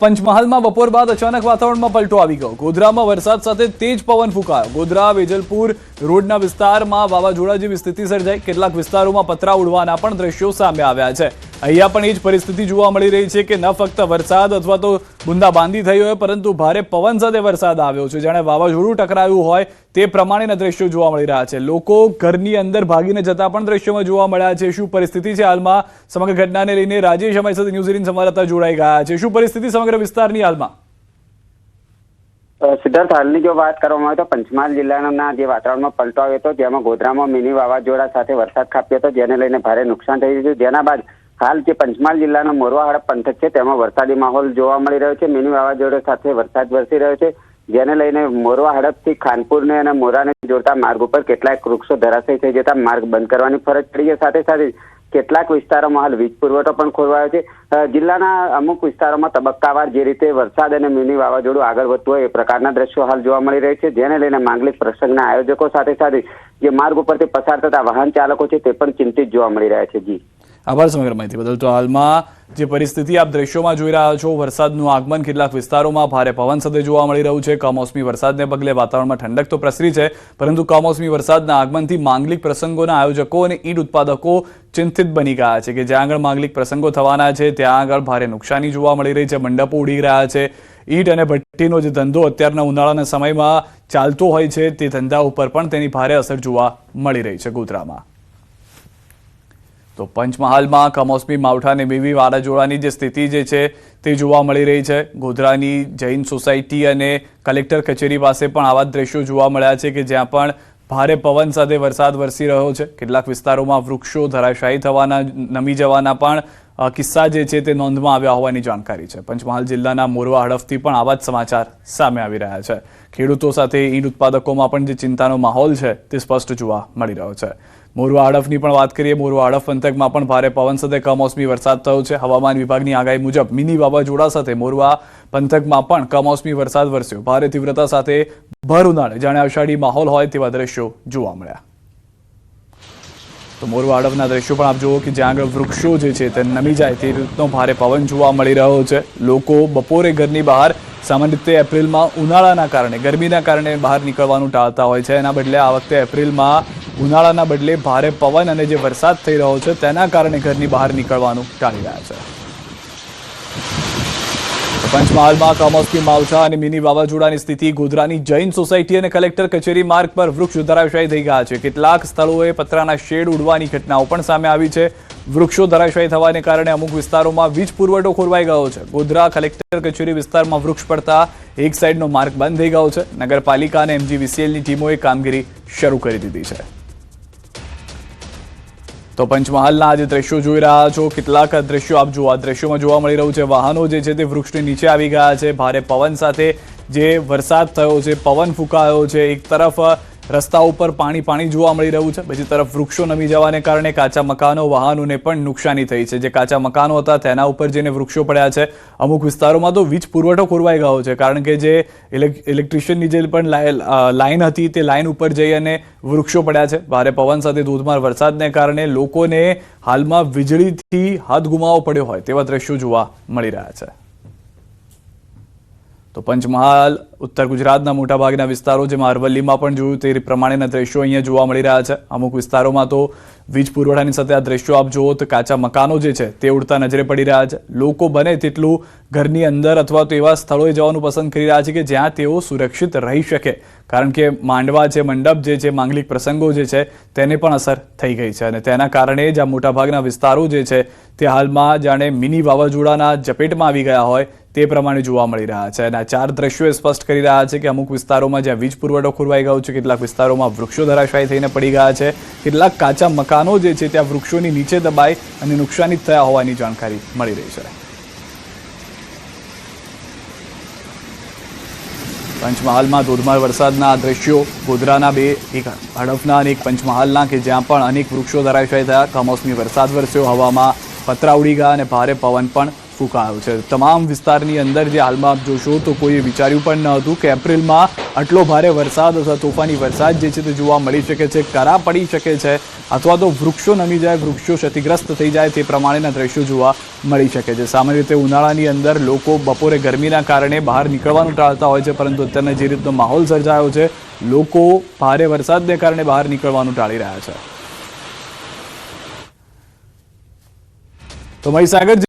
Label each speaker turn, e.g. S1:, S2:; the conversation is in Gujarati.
S1: પંચમહાલમાં બપોર બાદ અચાનક વાતાવરણમાં પલટો આવી ગયો। ગોધરામાં વરસાદ સાથે તેજ પવન ફૂંકાયો। ગોધરા વેજલપુર રોડના વિસ્તારમાં વાવાઝોડા જેવી સ્થિતિ સર્જાઈ। કેટલાક વિસ્તારોમાં પતરા ઉડવાના પણ દ્રશ્યો સામે આવ્યા છે। અહીંયા પણ એ જ પરિસ્થિતિ જોવા મળી રહી છે કે ન ફક્ત વરસાદ અથવા તો બુંદાબાંદી થઈ હોય, પરંતુ ભારે પવન સાથે વરસાદ આવ્યો છે, જાણે વાવાઝોડું ટકરાયું હોય તે પ્રમાણેના દ્રશ્યો જોવા મળી રહ્યા છે। લોકો ઘરની અંદર ભાગીને જતા પણ દ્રશ્યોમાં જોવા મળ્યા છે। શું પરિસ્થિતિ છે હાલમાં? સમગ્ર ઘટનાને લઈને રાજેશ અમારી સાથે ન્યૂઝ 18 સંવાદદાતા જોડાઈ ગયા છે। શું પરિસ્થિતિ સમગ્ર વિસ્તારની હાલમાં?
S2: સિદ્ધાર્થ, હાલની જો વાત કરવામાં આવે તો પંચમહાલ જિલ્લાના જે વાતાવરણમાં પલટો આવ્યો હતો, જેમાં ગોધરામાં મિની વાવાઝોડા સાથે વરસાદ ખાબક્યો હતો, જેને લઈને ભારે નુકસાન થઈ ગયું। જેના બાદ હાલ જે પંચમહાલ જિલ્લાનો મોરવા હડપ પંથક છે તેમાં વરસાદી માહોલ જોવા મળી રહ્યો છે। મિની વાવાઝોડા સાથે વરસાદ વરસી રહ્યો છે, જેને લઈને મોરવા હડપથી ખાનપુરને અને મોરાને જોડતા માર્ગ ઉપર કેટલાક વૃક્ષો ધરાશયી થઈ જતા માર્ગ બંધ કરવાની ફરજ પડી છે। સાથે સાથે કેટલાક વિસ્તારોમાં હાલ વીજ પુરવઠો પણ ખોરવાયો છે। જિલ્લાના અમુક વિસ્તારોમાં તબક્કાવાર જે રીતે વરસાદ અને મિની વાવાઝોડું આગળ વધતું હોય એ પ્રકારના દ્રશ્યો હાલ જોવા મળી રહ્યા છે, જેને લઈને માંગલિક પ્રસંગના આયોજકો સાથે સાથે જે માર્ગ ઉપરથી પસાર થતા વાહન ચાલકો છે તે પણ ચિંતિત જોવા મળી રહ્યા છે। જી
S1: આભાર સમગ્ર માહિતી બદલ। તો હાલમાં જે પરિસ્થિતિ આપ દ્રશ્યોમાં જોઈ રહ્યા છો, વરસાદનું આગમન કેટલાક વિસ્તારોમાં ભારે પવન સાથે જોવા મળી રહ્યું છે। કમોસમી વરસાદને પગલે વાતાવરણમાં ઠંડક તો પ્રસરી છે, પરંતુ કમોસમી વરસાદના આગમનથી માંગલિક પ્રસંગોના આયોજકો અને ઈંટ ઉત્પાદકો ચિંતિત બની ગયા છે કે જ્યાં આગળ માંગલિક પ્રસંગો થવાના છે ત્યાં આગળ ભારે નુકસાની જોવા મળી રહી છે। મંડપો ઉડી રહ્યા છે। ઈંટ અને ભઠ્ઠીનો જે ધંધો અત્યારના ઉનાળાના સમયમાં ચાલતો હોય છે તે ધંધા ઉપર પણ તેની ભારે અસર જોવા મળી રહી છે ગોધરામાં। તો પંચમહાલમાં કમોસમી માવઠા અને મેવી વાવાઝોડાની જે સ્થિતિ જે છે તે જોવા મળી રહી છે। ગોધરાની જૈન સોસાયટી અને કલેક્ટર કચેરી પાસે પણ આવા દ્રશ્યો જોવા મળ્યા છે કે જ્યાં પણ ભારે પવન સાથે વરસાદ વરસી રહ્યો છે। કેટલાક વિસ્તારોમાં વૃક્ષો ધરાશાયી થવાના, નમી જવાના પણ કિસ્સા જે છે તે નોંધમાં આવ્યા હોવાની જાણકારી છે। પંચમહાલ જિલ્લાના મોરવા હડફથી પણ આવા જ સમાચાર સામે આવી રહ્યા છે। ખેડૂતો સાથે ઈંટ ઉત્પાદકોમાં પણ જે ચિંતાનો માહોલ છે તે સ્પષ્ટ જોવા મળી રહ્યો છે। મોરવા હડફની પણ વાત કરીએ। મોરવા હડફ પંથકમાં પણ ભારે પવન સાથે કમોસમી વરસાદ થયો છે। હવામાન વિભાગની આગાહી મુજબ મિની વાવાઝોડા સાથે મોરવા પંથકમાં પણ કમોસમી વરસાદ વરસ્યો। ભારે તીવ્રતા સાથે ભર ઉનાળે જાણે અષાઢી માહોલ હોય તેવા દ્રશ્યો જોવા મળ્યા। તો મોરવા હડફના દ્રશ્યો પણ આપ જુઓ કે જ્યાં આગળ વૃક્ષો જે છે તે નમી જાય તે રીતનો ભારે પવન જોવા મળી રહ્યો છે। લોકો બપોરે ઘરની બહાર સામાન્ય રીતે એપ્રિલમાં ઉનાળાના કારણે, ગરમીના કારણે બહાર નીકળવાનું ટાળતા હોય છે। એના બદલે આ વખતે એપ્રિલમાં ઉનાળાના બદલે ભારે પવન અને જે વરસાદ થઈ રહ્યો છે તેના કારણે ઘરની બહાર નીકળવાનું ટાળી રહ્યા છે। પંચમહાલમાં કમોસમી માવઠા અને મિની વાવાઝોડાની સ્થિતિ। ગોધરાની જૈન સોસાયટી અને કલેક્ટર કચેરી માર્ગ પર વૃક્ષ ધરાશાયી થઈ ગયા છે। કેટલાક સ્થળોએ પતરાના શેડ ઉડવાની ઘટનાઓ પણ સામે આવી છે। વૃક્ષો ધરાશાયી થવાને કારણે અમુક વિસ્તારોમાં વીજ પુરવઠો ખોરવાઈ ગયો છે। ગોધરા કલેક્ટર કચેરી વિસ્તારમાં વૃક્ષ પડતા એક સાઈડનો માર્ગ બંધ થઈ ગયો છે। નગરપાલિકા અને MGVCLની ટીમોએ કામગીરી શરૂ કરી દીધી છે। તો પંચમહાલના આજે દ્રશ્યો જોઈ રહ્યા છો। કેટલાક દ્રશ્યો આપ જુઓ, આ દ્રશ્યોમાં જોવા મળી રહ્યું છે વાહનો જે છે તે વૃક્ષની નીચે આવી ગયા છે। ભારે પવન સાથે જે વરસાદ થયો છે, પવન ફૂંકાયો છે, એક તરફ રસ્તા ઉપર પાણી જોવા મળી રહ્યું છે, બીજી તરફ વૃક્ષો નમી જવાને કારણે કાચા મકાનો, વાહનોને પણ નુકસાની થઈ છે। જે કાચા મકાનો હતા તેના ઉપર જેને વૃક્ષો પડ્યા છે। અમુક વિસ્તારોમાં તો વીજ પુરવઠો ખોરવાઈ ગયો છે, કારણ કે જે ઇલેક્ટ્રિશિયનની જે પણ લાઈન હતી તે લાઈન ઉપર જઈ અને વૃક્ષો પડ્યા છે। ભારે પવન સાથે ધોધમાર વરસાદને કારણે લોકોને હાલમાં વીજળીથી હાથ ગુમાવવો પડ્યો હોય તેવા દ્રશ્યો જોવા મળી રહ્યા છે। તો પંચમહાલ, ઉત્તર ગુજરાતના મોટાભાગના વિસ્તારો, જેમાં અરવલ્લીમાં પણ જોયું તે પ્રમાણેના દ્રશ્યો અહીંયા જોવા મળી રહ્યા છે। અમુક વિસ્તારોમાં તો વીજ પુરવઠાની સાથે આ દ્રશ્યો આપ જુઓ તો કાચા મકાનો જે છે તે ઉડતા નજરે પડી રહ્યા છે। લોકો બને તેટલું ઘરની અંદર અથવા તો એવા સ્થળોએ જવાનું પસંદ કરી રહ્યા છે કે જ્યાં તેઓ સુરક્ષિત રહી શકે, કારણ કે માંડવા છે, મંડપ જે છે, માંગલિક પ્રસંગો જે છે તેને પણ અસર થઈ ગઈ છે અને તેના કારણે જ આ મોટાભાગના વિસ્તારો જે છે તે હાલમાં જાણે મિની વાવાઝોડાના ઝપેટમાં આવી ગયા હોય તે પ્રમાણે જોવા મળી રહ્યા છે। અને આ ચાર દ્રશ્યો સ્પષ્ટ કરી રહ્યા છે કે અમુક વિસ્તારોમાં જ્યાં વીજ પુરવઠો ખોરવાઈ ગયો છે, કેટલાક વિસ્તારોમાં વૃક્ષો ધરાશાયી થઈને પડી ગયા છે, કેટલાક કાચા મકાનો જે છે ત્યાં વૃક્ષોની નીચે દબાઈ અને નુકસાની થયા હોવાની જાણકારી મળી રહી છે। પંચમહાલમાં ધોધમાર વરસાદના દ્રશ્યો, ગોધરાના બે, એક હડફના અને એક પંચમહાલના, કે જ્યાં પણ અનેક વૃક્ષો ધરાશાયી થયા। કમોસમી વરસાદ વરસ્યો, હવામાં પતરા ઉડી ગયા અને ભારે પવન પણ ફૂંકાયો છે। તમામ વિસ્તારની અંદર જે હાલમાં આપ જોશો તો કોઈએ વિચાર્યું પણ ન હતું કે એપ્રિલમાં આટલો ભારે વરસાદ અથવા તોફાની વરસાદ જે છે તે જોવા મળી શકે છે, કરા પડી શકે છે અથવા તો વૃક્ષો નમી જાય, વૃક્ષો ક્ષતિગ્રસ્ત થઈ જાય તે પ્રમાણેના દ્રશ્યો જોવા મળી શકે છે। સામાન્ય રીતે ઉનાળાની અંદર લોકો બપોરે ગરમીના કારણે બહાર નીકળવાનું ટાળતા હોય છે, પરંતુ અત્યારે જે રીતનો માહોલ સર્જાયો છે, લોકો ભારે વરસાદને કારણે બહાર નીકળવાનું ટાળી રહ્યા છે। તો મહીસાગર